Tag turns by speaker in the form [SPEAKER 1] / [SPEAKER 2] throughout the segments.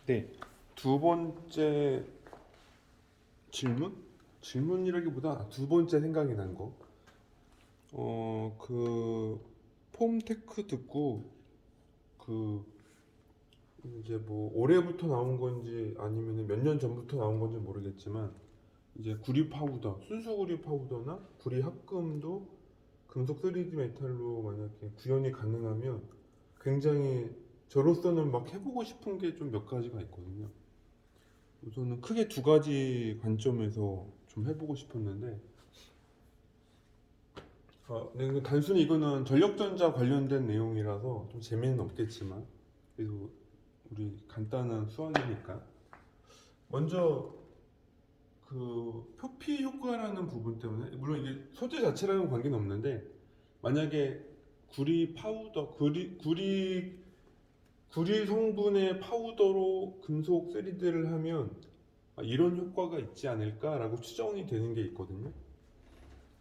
[SPEAKER 1] 네, 두 번째 질문? 질문이라기보다 두 번째 생각이 난 거. 폼 테크 듣고, 그, 이제 뭐, 올해부터 나온 건지 아니면 몇 년 전부터 나온 건지 모르겠지만, 이제 구리 파우더, 순수 구리 파우더나 구리 합금도 금속 3D 메탈로 만약에 구현이 가능하면 굉장히 저로서는 막 해보고 싶은 게 좀 몇 가지가 있거든요. 우선은 크게 두 가지 관점에서 좀 해보고 싶었는데, 네, 단순히 이거는 전력전자 관련된 내용이라서 좀 재미는 없겠지만, 그래도 우리 간단한 수학이니까. 먼저 표피 효과라는 부분 때문에, 물론 이게 소재 자체랑은 관계는 없는데, 만약에 구리 성분의 파우더로 금속 3D를 하면 이런 효과가 있지 않을까라고 추정이 되는 게 있거든요.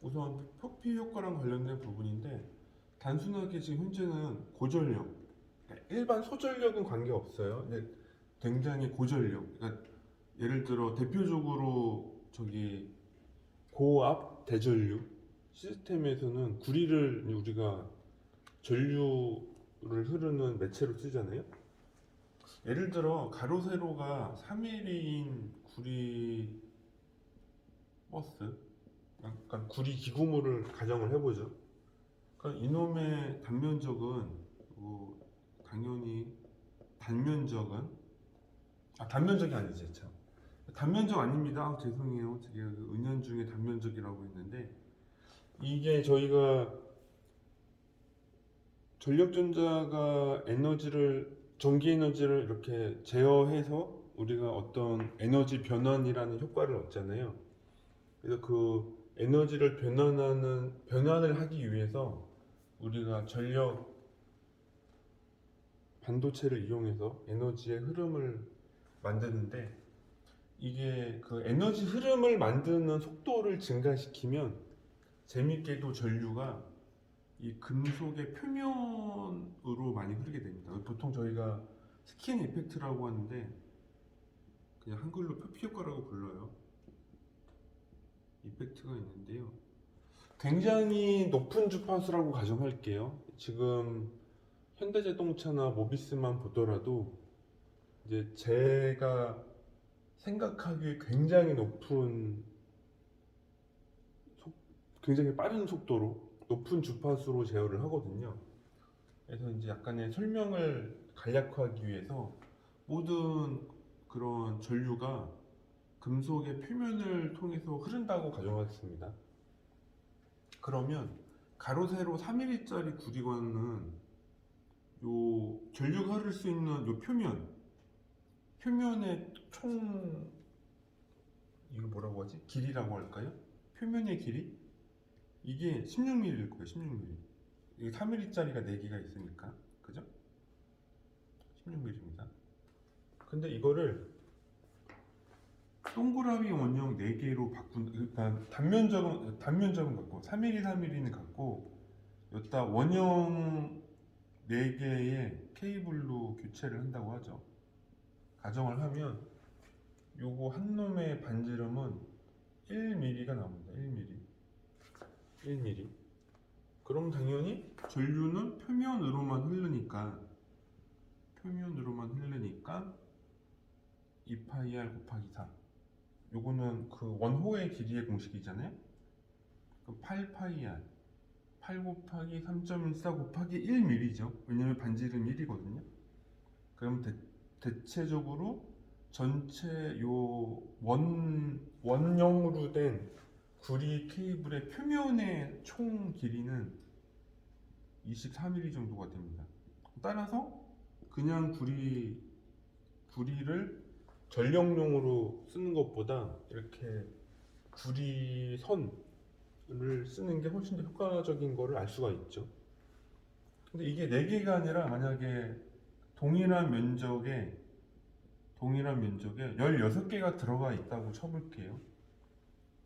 [SPEAKER 1] 우선 표피 효과랑 관련된 부분인데, 단순하게 지금 현재는 고전력, 그러니까 일반 소전력은 관계없어요. 근데 굉장히 고전력, 그러니까 예를 들어 대표적으로 저기 고압 대전류 시스템에서는 구리를 우리가 전류를 흐르는 매체로 쓰잖아요. 예를 들어 가로 세로가 3mm인 구리 버스, 약간 구리 기구물을 가정을 해보죠. 그러니까 이놈의 단면적은 당연히 단면적은 단면적이 아니지 참. 단면적 아닙니다. 죄송해요. 제가 은연중에 단면적이라고 했는데, 이게 저희가 전력전자가 전기 에너지를 이렇게 제어해서 우리가 어떤 에너지 변환이라는 효과를 얻잖아요. 그래서 그 에너지를 변환을 하기 위해서 우리가 전력 반도체를 이용해서 에너지의 흐름을 만드는데, 이게 그 에너지 흐름을 만드는 속도를 증가시키면 재밌게도 전류가 이 금속의 표면으로 많이 흐르게 됩니다. 보통 저희가 스킨 이펙트라고 하는데 그냥 한글로 표피 효과라고 불러요. 이펙트가 있는데요. 굉장히 높은 주파수라고 가정할게요. 지금 현대자동차나 모비스만 보더라도 이제 제가 생각하기에 굉장히 빠른 속도로 높은 주파수로 제어를 하거든요. 그래서 이제 약간의 설명을 간략화하기 위해서 모든 그런 전류가 금속의 표면을 통해서 흐른다고 가정하겠습니다. 그러면 가로 세로 3mm짜리 구리관은 요 전류가 흐를 수 있는 요 표면의 총, 이거 뭐라고 하지? 길이라고 할까요? 표면의 길이? 이게 16mm일 거예요. 16mm. 이게 3mm짜리가 4개가 있으니까, 그죠? 16mm입니다. 근데 이거를 동그라미 원형 4개로 그러니까 단면적은 같고 3mm 3mm는 같고, 여기다 원형 4개의 케이블로 교체를 한다고 하죠. 가정을 하면 요거 한 놈의 반지름은 1mm가 나옵니다. 1mm. 1mm. 그럼 당연히 전류는 표면으로만 흐르니까 2πr 곱하기 4. 요거는 그 원호의 길이의 공식이잖아요. 그럼 8πr 8 곱하기 3.14 곱하기 1mm죠. 왜냐면 반지름 1이거든요. 그럼 대체적으로 전체 요 원형으로 된 구리 케이블의 표면의 총 길이는 24mm 정도가 됩니다. 따라서 그냥 구리를 전력용으로 쓰는 것보다 이렇게 구리 선을 쓰는 게 훨씬 더 효과적인 거를 알 수가 있죠. 근데 이게 4개가 아니라 만약에 동일한 면적에 16개가 들어가 있다고 쳐볼게요.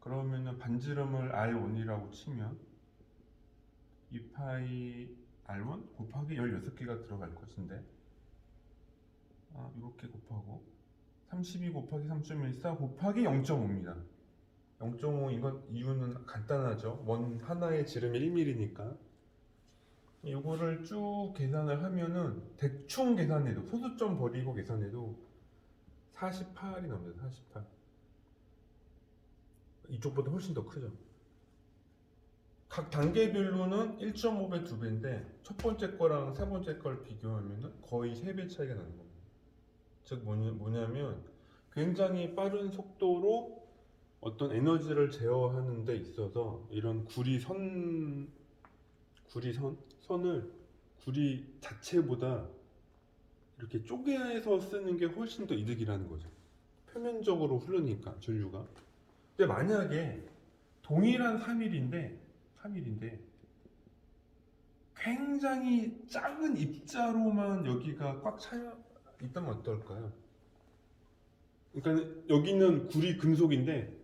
[SPEAKER 1] 그러면은 반지름을 R1이라고 치면 2π R1 곱하기 16개가 들어갈 것인데, 이렇게 곱하고 32 곱하기 3.14 곱하기 0.5입니다. 0.5 이건 이유는 간단하죠. 원 하나의 지름이 1mm니까. 이거를 쭉 계산을 하면은 대충 계산해도 소수점 버리고 계산해도 48이 나옵니다. 48. 이쪽보다 훨씬 더 크죠. 각 단계별로는 1.5배, 2배인데 첫 번째 거랑 세 번째 걸 비교하면은 거의 3배 차이가 나는 겁니다. 즉 뭐냐면 굉장히 빠른 속도로 어떤 에너지를 제어하는 데 있어서 이런 선을 구리 자체보다 이렇게 쪼개서 쓰는 게 훨씬 더 이득이라는 거죠. 표면적으로 흐르니까 전류가. 근데 만약에 동일한 3mm인데 굉장히 작은 입자로만 여기가 꽉 차 있다면 어떨까요? 그러니까 여기는 구리 금속인데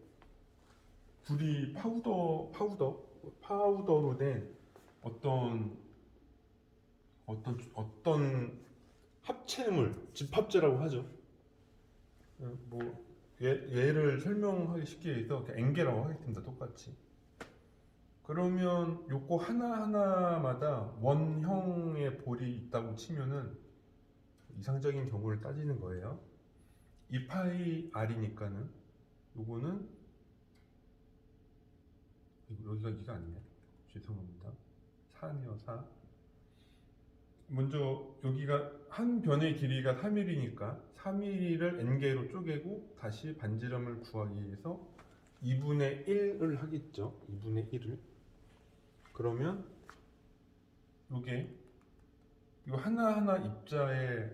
[SPEAKER 1] 구리 파우더로 된 어떤 합체물, 집합제라고 하죠. 뭐 얘를 설명하기 쉽게 해서 엥게라고 하겠습니다. 똑같이. 그러면 요거 하나하나마다 원형의 볼이 있다고 치면은 이상적인 경우를 따지는 거예요. 2파이 R이니까는 요거는 여기가 2가 아니네. 죄송합니다. 4네요. 4. 먼저 여기가 한 변의 길이가 3mm니까 3mm를 n개로 쪼개고 다시 반지름을 구하기 위해서 2분의 1을 하겠죠. 2분의 1을. 그러면 요게 요 하나하나 입자의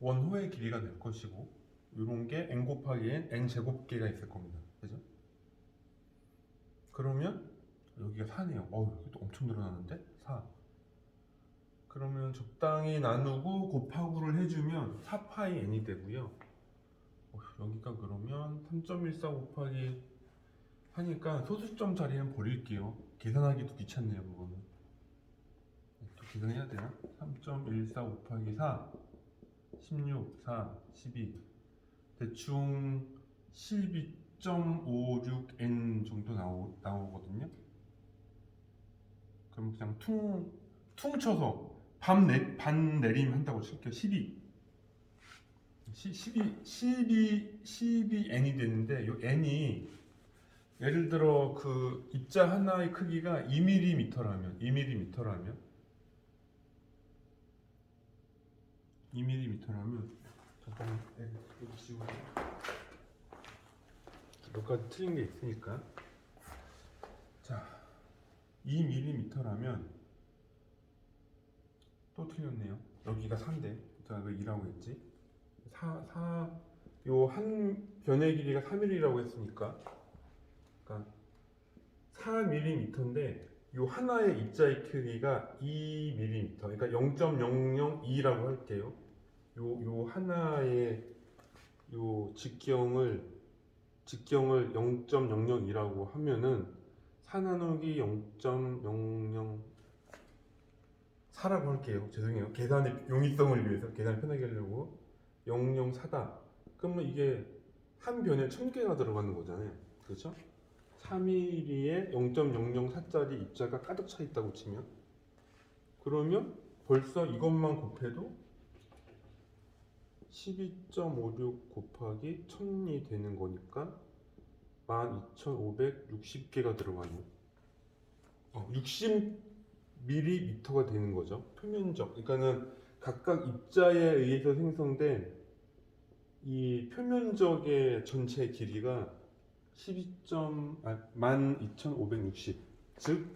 [SPEAKER 1] 원호의 길이가 될 것이고 요런 게 n 곱하기 n 제곱개가 있을 겁니다. 그죠? 그러면 여기가 4네요. 여기도 엄청 늘어나는데? 4. 그러면 적당히 나누고 곱하구를 해주면 4파이 n이 되고요. 여기가 그러면 3.14 곱하기 하니까 소수점 자리는 버릴게요. 계산하기도 귀찮네요. 그거는 또 계산해야 되나? 3.14 곱하기 4 16, 4, 12 대충 12.56n 정도 나오거든요. 그럼 그냥 퉁 쳐서 반 내림 한다고 칠게요. 12n이 되는데 이 n이 예를 들어 그 입자 하나의 크기가 2mm라면 2mm라면 잠깐만 여기 지우고 몇 가지 틀린 게 있으니까. 자, 2mm라면 또 틀렸네요. 여기가 4인데 제가 왜 2라고 했지? 요 한 변의 길이가 3mm라고 했으니까 그러니까 4mm인데 요 하나의 입자의 크기가 2mm 그러니까 0.002라고 할게요. 요 하나의 요 직경을 0.002라고 하면은 4 나누기 0.004라고 할게요. 죄송해요. 계산의 용이성을 위해서 계산 편하게 하려고 004다. 그러면 이게 한 변에 1000개가 들어가는 거잖아요. 그렇죠? 3mm에 0.004짜리 입자가 가득 차 있다고 치면 그러면 벌써 이것만 곱해도 12.56 곱하기 1000이 되는 거니까 12,560개가 들어가는 60mm가 되는 거죠. 표면적. 그러니까는 각각 입자에 의해서 생성된 이 표면적의 전체 길이가 12,560. 즉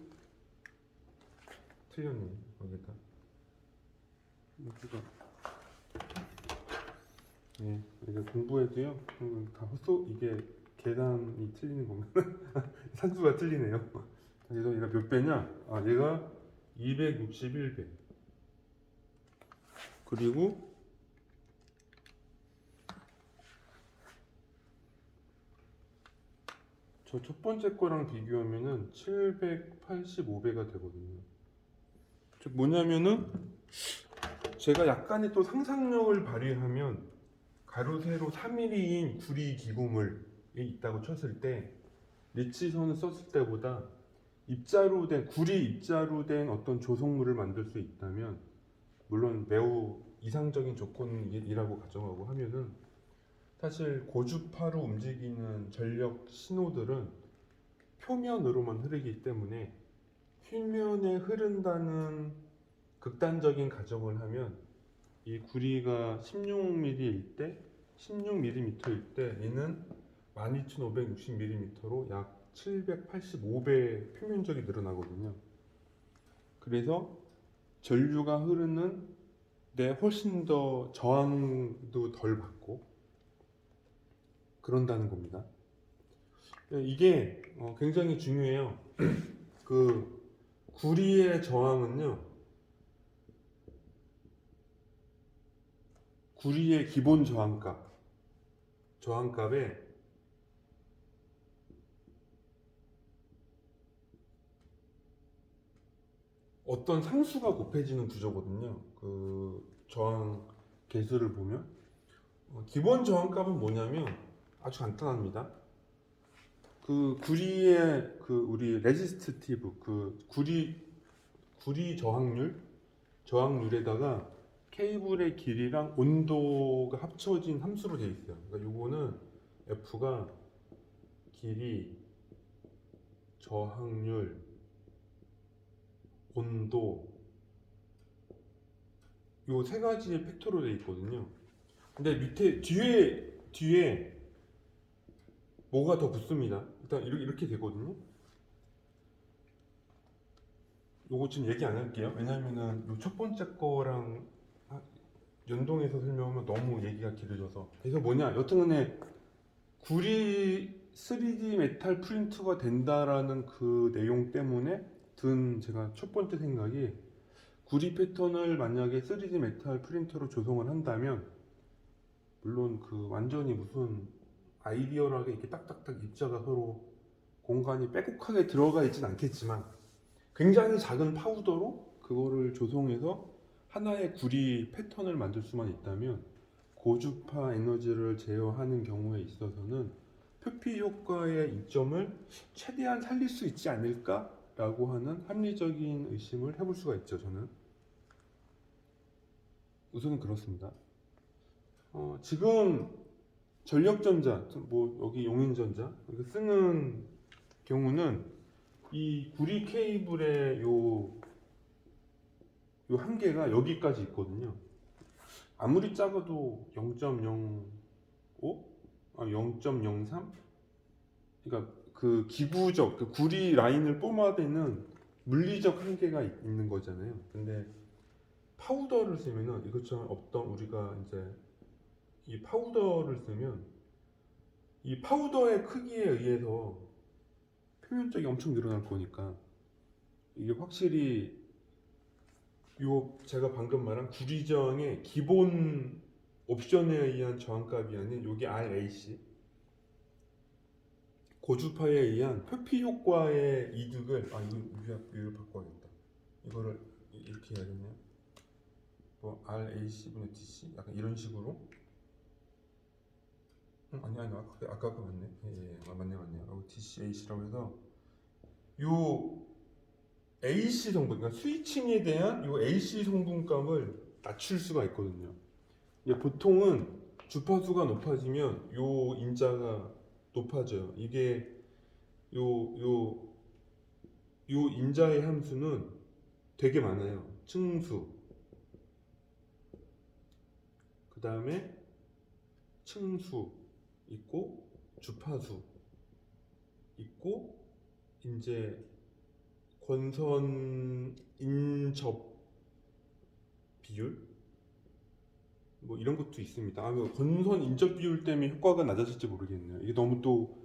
[SPEAKER 1] 틀렸네. 여기다. 네, 이제 공부해도요. 다 이게 계산이 틀리는 겁니다. 산수가 틀리네요. 그래서 얘가 몇 배냐? 얘가 261배. 그리고 저 첫 번째 거랑 비교하면은 785배가 되거든요. 즉 뭐냐면은 제가 약간의 또 상상력을 발휘하면 가로 세로 3mm인 구리 기구물이 있다고 쳤을 때 리치선을 썼을 때보다 입자로 된 구리 입자로 된 어떤 조성물을 만들 수 있다면, 물론 매우 이상적인 조건이라고 가정하고 하면은, 사실 고주파로 움직이는 전력 신호들은 표면으로만 흐르기 때문에 휘면에 흐른다는 극단적인 가정을 하면, 이 구리가 16mm일 때, 16mm일 때 얘는 12,560mm로 약 785배 표면적이 늘어나거든요. 그래서 전류가 흐르는 데 훨씬 더 저항도 덜 받고 그런다는 겁니다. 이게 굉장히 중요해요. 그 구리의 저항은요, 구리의 기본 저항값에 어떤 상수가 곱해지는 구조거든요. 그 저항 계수를 보면 기본 저항값은 뭐냐면 아주 간단합니다. 그 구리의 그 우리 레지스티브 그 구리 저항률에다가 케이블의 길이랑 온도가 합쳐진 함수로 되어 있어요. 그러니까 요거는 F가 길이, 저항률, 온도, 요 세 가지의 팩터로 되어 있거든요. 근데 밑에 뒤에 뭐가 더 붙습니다. 일단 이렇게 되거든요. 요거 지금 얘기 안 할게요. 왜냐면은 요 첫 번째 거랑 연동해서 설명하면 너무 얘기가 길어져서. 그래서 뭐냐, 여튼간에 구리 3D 메탈 프린트가 된다라는 그 내용 때문에 든 제가 첫 번째 생각이, 구리 패턴을 만약에 3D 메탈 프린터로 조성을 한다면, 물론 그 완전히 무슨 아이디어하게 이렇게 딱딱딱 입자가 서로 공간이 빼곡하게 들어가 있진 않겠지만 굉장히 작은 파우더로 그거를 조성해서 하나의 구리 패턴을 만들 수만 있다면 고주파 에너지를 제어하는 경우에 있어서는 표피 효과의 이점을 최대한 살릴 수 있지 않을까라고 하는 합리적인 의심을 해볼 수가 있죠. 저는 우선은 그렇습니다. 지금 전력전자, 뭐 여기 용인전자 이렇게 쓰는 경우는 이 구리 케이블의 요 한계가 여기까지 있거든요. 아무리 작아도 0.05, 0.03. 그러니까 그 기구적 그 구리 라인을 뿜어대는 물리적 한계가 있는 거잖아요. 근데 파우더를 쓰면은 이것처럼 없던, 우리가 이제 이 파우더를 쓰면 이 파우더의 크기에 의해서 표면적이 엄청 늘어날 거니까 이게 확실히 요 제가 방금 말한 구리저항의 기본 옵션에 의한 저항값이 아닌 여기 RAC 고주파에 의한 표피 효과의 이득을, 이걸 바꿔야겠다. 이거를 이렇게 해야겠네요. 뭐 RAC분의 DC 약간 이런 식으로. 아니 아까 그 맞네. 맞네. DCAC라고 해서 요 AC 성분, 그러니까 스위칭에 대한 요 AC 성분값을 낮출 수가 있거든요. 보통은 주파수가 높아지면 요 인자가 높아져요. 이게 요 인자의 함수는 되게 많아요. 층수, 그 다음에 층수 있고, 주파수 있고, 이제 권선 인접 비율 뭐 이런 것도 있습니다. 권선 인접 비율 때문에 효과가 낮아질지 모르겠네요. 이게 너무 또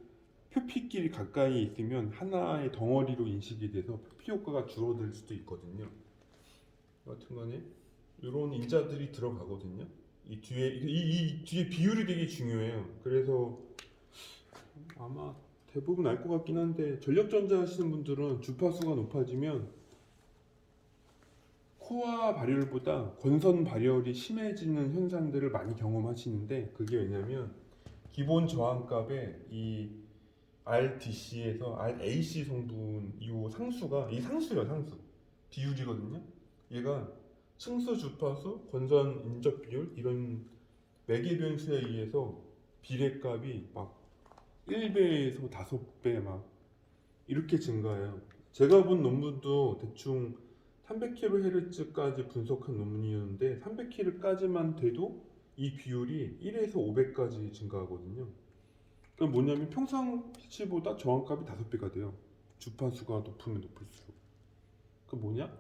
[SPEAKER 1] 표피끼리 가까이 있으면 하나의 덩어리로 인식이 돼서 표피 효과가 줄어들 수도 있거든요. 여튼간에 이런 인자들이 들어가거든요. 이 뒤에 비율이 되게 중요해요. 그래서 아마 대부분 알 것 같긴 한데, 전력전자 하시는 분들은 주파수가 높아지면 코어 발열보다 권선 발열이 심해지는 현상들을 많이 경험하시는데, 그게 왜냐면 기본 저항값에 이 RDC에서 RAC 성분 이 상수가, 이 상수예요, 상수 비율이거든요. 얘가 층수, 주파수, 권선 인접 비율 이런 매개 변수에 의해서 비례값이 막 1배에서 5배 막 이렇게 증가해요. 제가 본 논문도 대충 300kHz까지 분석한 논문이었는데 300kHz까지만 돼도 이 비율이 1에서 500까지 증가하거든요. 그럼 뭐냐면 평상시보다 저항값이 5배가 돼요. 주파수가 높으면 높을수록. 그 뭐냐?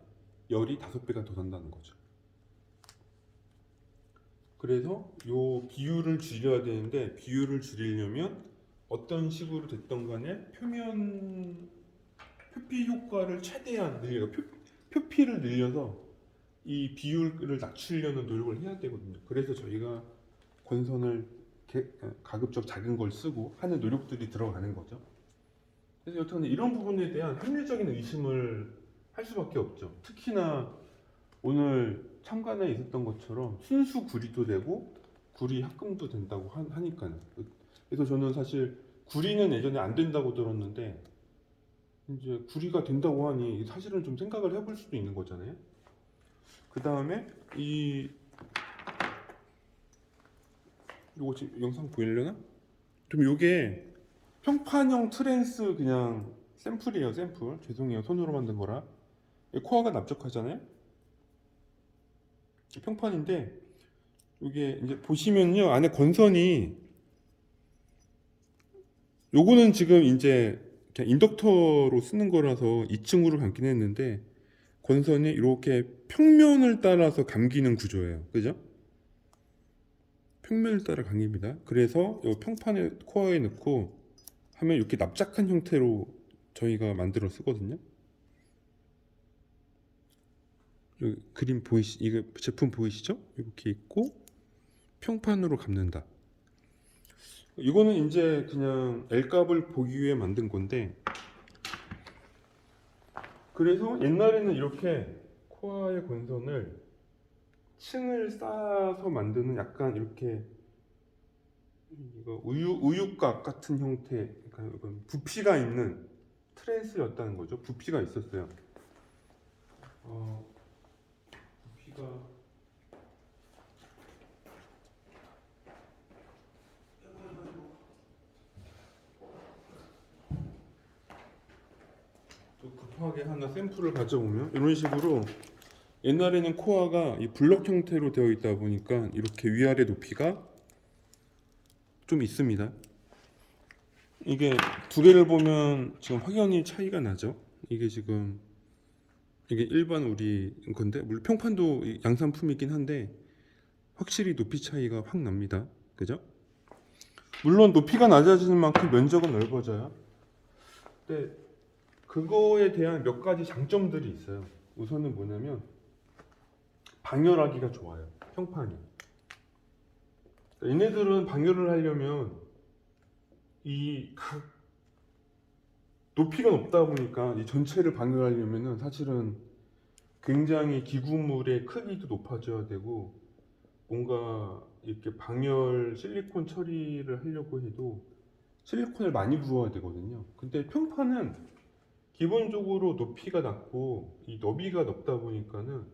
[SPEAKER 1] 열이 5배가 더 난다는 거죠. 그래서 요 비율을 줄여야 되는데, 비율을 줄이려면 어떤 식으로 됐던 간에 표피 효과를 최대한 늘려, 표피를 늘려서 이 비율을 낮추려는 노력을 해야 되거든요. 그래서 저희가 권선을 가급적 작은 걸 쓰고 하는 노력들이 들어가는 거죠. 그래서 여튼 이런 부분에 대한 합리적인 의심을 할 수밖에 없죠. 특히나 오늘 참관에 있었던 것처럼 순수 구리도 되고 구리 합금도 된다고 하니까요. 그래서 저는 사실 구리는 예전에 안 된다고 들었는데 이제 구리가 된다고 하니 사실은 좀 생각을 해볼 수도 있는 거잖아요. 그 다음에 요거 지금 영상 보이려나? 좀 요게 평판형 트랜스 그냥 샘플이에요, 샘플. 죄송해요, 손으로 만든 거라. 코어가 납작하잖아요. 평판인데 이게 이제 보시면요, 안에 권선이, 요거는 지금 이제 그냥 인덕터로 쓰는 거라서 2층으로 감긴 했는데 권선이 이렇게 평면을 따라서 감기는 구조예요. 그죠? 평면을 따라 감깁니다. 그래서 이 평판에 코어에 넣고 하면 이렇게 납작한 형태로 저희가 만들어 쓰거든요. 여기 그림 이거 제품 보이시죠? 이렇게 있고 평판으로 감는다. 이거는 이제 그냥 L값을 보기 위해 만든 건데, 그래서 옛날에는 이렇게 코어의 권선을 층을 쌓아서 만드는 약간 이렇게 이거 우유곽 같은 형태, 그러니까 부피가 있는 트랜스였다는 거죠. 부피가 있었어요. 부피가 또 급하게 하나 샘플을 가져오면 이런 식으로, 옛날에는 코어가 이 블럭 형태로 되어 있다 보니까 이렇게 위아래 높이가 좀 있습니다. 이게 두 개를 보면 지금 확연히 차이가 나죠. 이게 지금 이게 일반 우리 건데, 물론 평판도 양산품이긴 한데 확실히 높이 차이가 확 납니다. 그죠? 물론 높이가 낮아지는 만큼 면적은 넓어져요. 근데 그거에 대한 몇 가지 장점들이 있어요. 우선은 뭐냐면 방열하기가 좋아요. 평판이. 얘네들은 방열을 하려면 이 각 높이가 높다 보니까 이 전체를 방열하려면은 사실은 굉장히 기구물의 크기도 높아져야 되고, 뭔가 이렇게 방열 실리콘 처리를 하려고 해도 실리콘을 많이 부어야 되거든요. 근데 평판은 기본적으로 높이가 낮고 이 너비가 넓다 보니까는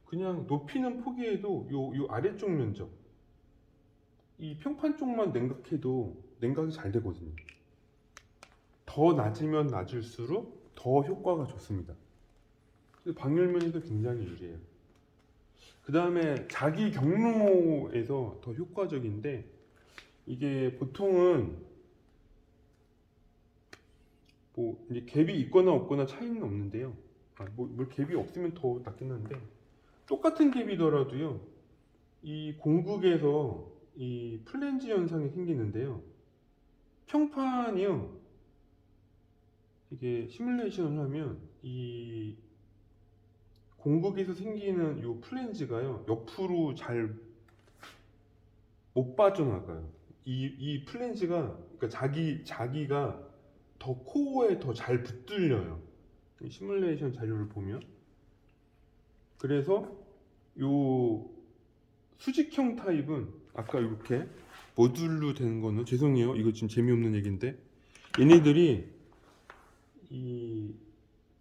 [SPEAKER 1] 그냥 높이는 포기해도 요 아래쪽 면적, 이 평판 쪽만 냉각해도 냉각이 잘 되거든요. 더 낮으면 낮을수록 더 효과가 좋습니다. 방열면에도 굉장히 유리해요. 그 다음에 자기 경로에서 더 효과적인데, 이게 보통은 뭐 이제 갭이 있거나 없거나 차이는 없는데요. 뭐 갭이 없으면 더 낫긴 한데, 똑같은 갭이더라도요, 이 공극에서 이 플랜지 현상이 생기는데요. 평판이요, 이게 시뮬레이션을 하면 이 공극에서 생기는 이 플랜지가요, 옆으로 잘 못 빠져나가요. 이 플랜지가, 그러니까 자기가 더 코어에 더 잘 붙들려요. 이 시뮬레이션 자료를 보면. 그래서 요 수직형 타입은 아까 이렇게 모듈로 되는 거는 죄송해요. 이거 지금 재미없는 얘기인데 얘네들이 이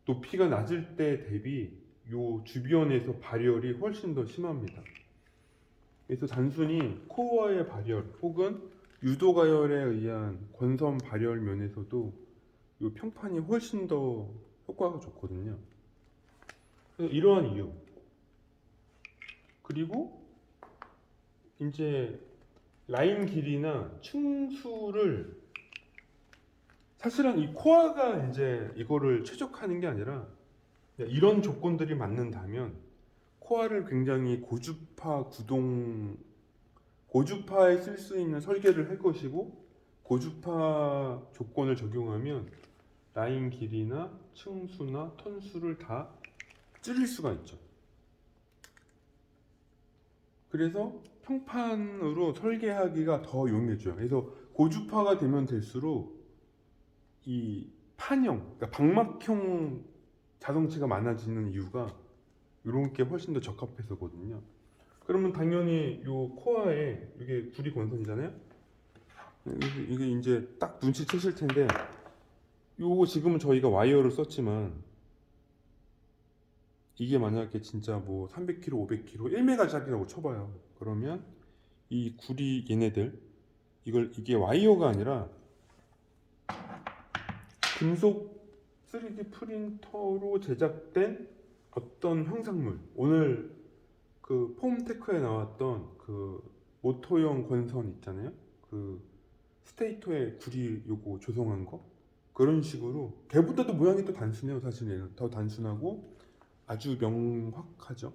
[SPEAKER 1] 높이가 낮을 때 대비 요 주변에서 발열이 훨씬 더 심합니다. 그래서 단순히 코어의 발열 혹은 유도 가열에 의한 권선 발열 면에서도 이 평판이 훨씬 더 효과가 좋거든요. 그래서 이러한 이유. 그리고 이제 라인 길이나 층수를 사실은 이 코어가 이제 이거를 최적화하는 게 아니라 이런 조건들이 맞는다면 코어를 굉장히 고주파에 쓸 수 있는 설계를 할 것이고 고주파 조건을 적용하면 라인 길이나 층수나 턴수를 다 줄일 수가 있죠. 그래서 평판으로 설계하기가 더 용이해져요. 그래서 고주파가 되면 될수록 이 판형, 그러니까 방막형 자동차가 많아지는 이유가 이런 게 훨씬 더 적합해서거든요. 그러면 당연히 요 코어에 이게 구리 권선이잖아요. 이게 이제 딱 눈치채실 텐데 요거 지금은 저희가 와이어를 썼지만 이게 만약에 진짜 뭐 300km, 500km, 1메가짜리라고 쳐봐요. 그러면 이 구리 얘네들 이게 와이어가 아니라 금속 3D 프린터로 제작된 어떤 형상물. 오늘 그 폼테크에 나왔던 그 모토형 권선 있잖아요. 그 스테이터에 구리 요거 조성한 거 그런 식으로 걔보다도 모양이 또 단순해요. 사실 얘는 더 단순하고 아주 명확하죠.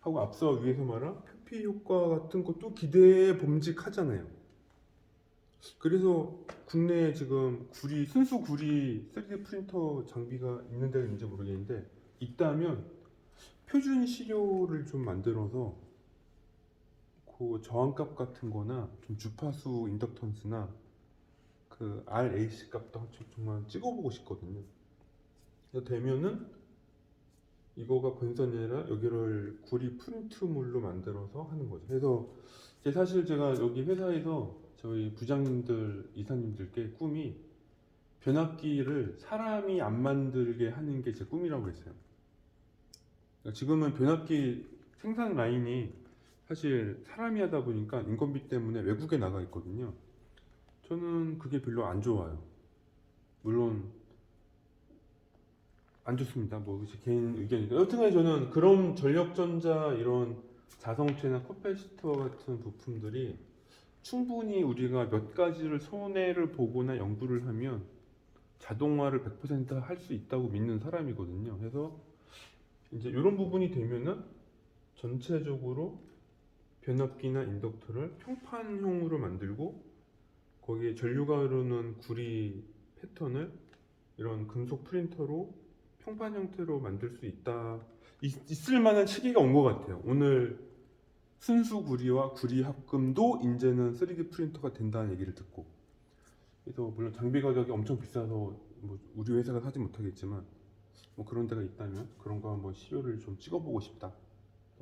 [SPEAKER 1] 하고 앞서 위에서 말한 표피 효과 같은 것도 기대에 범직하잖아요. 그래서 국내에 지금 순수 구리 3D 프린터 장비가 있는 데가 있는지 모르겠는데 있다면 표준 시료를 좀 만들어서 그 저항값 같은 거나 좀 주파수 인덕턴스나 그 RAC 값도 정말 찍어보고 싶거든요. 그래서 되면은 이거가 권선이 아니라 여기를 구리 프린트물로 만들어서 하는 거죠. 그래서 사실 제가 여기 회사에서 저희 부장님들, 이사님들께 꿈이 변압기를 사람이 안 만들게 하는 게 제 꿈이라고 했어요. 지금은 변압기 생산 라인이 사실 사람이 하다 보니까 인건비 때문에 외국에 나가 있거든요. 저는 그게 별로 안 좋아요. 물론 안 좋습니다. 뭐 개인 의견이니까. 여튼간에 저는 그런 전력전자 이런 자성체나 커패시터 같은 부품들이 충분히 우리가 몇 가지를 손해를 보거나 연구를 하면 자동화를 100% 할 수 있다고 믿는 사람이거든요. 그래서 이제 이런 부분이 되면은 전체적으로 변압기나 인덕터를 평판형으로 만들고 거기에 전류가 흐르는 구리 패턴을 이런 금속 프린터로 평판 형태로 만들 수 있을 만한 시기가 온 것 같아요. 오늘 순수 구리와 구리 합금도 이제는 3D 프린터가 된다는 얘기를 듣고, 그래서 물론 장비 가격이 엄청 비싸서 뭐 우리 회사가 사지 못하겠지만 뭐 그런 데가 있다면 그런 거 한번 시료를 좀 찍어보고 싶다.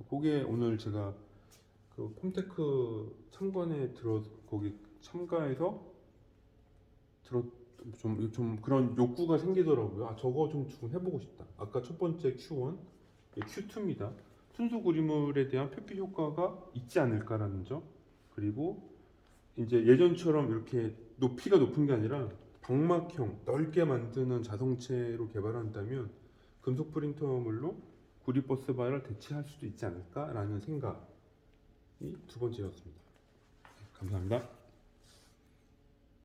[SPEAKER 1] 그게 오늘 제가 그 폼테크 참관에 거기 참가해서 좀 그런 욕구가 생기더라고요. 아, 저거 좀 해보고 싶다. 아까 첫 번째 Q1, Q2입니다. 순수 구리물에 대한 표피 효과가 있지 않을까라는 점. 그리고 이제 예전처럼 이렇게 높이가 높은 게 아니라 방막형, 넓게 만드는 자성체로 개발한다면 금속 프린터물로 구리 버스바를 대체할 수도 있지 않을까라는 생각이 두 번째였습니다. 감사합니다.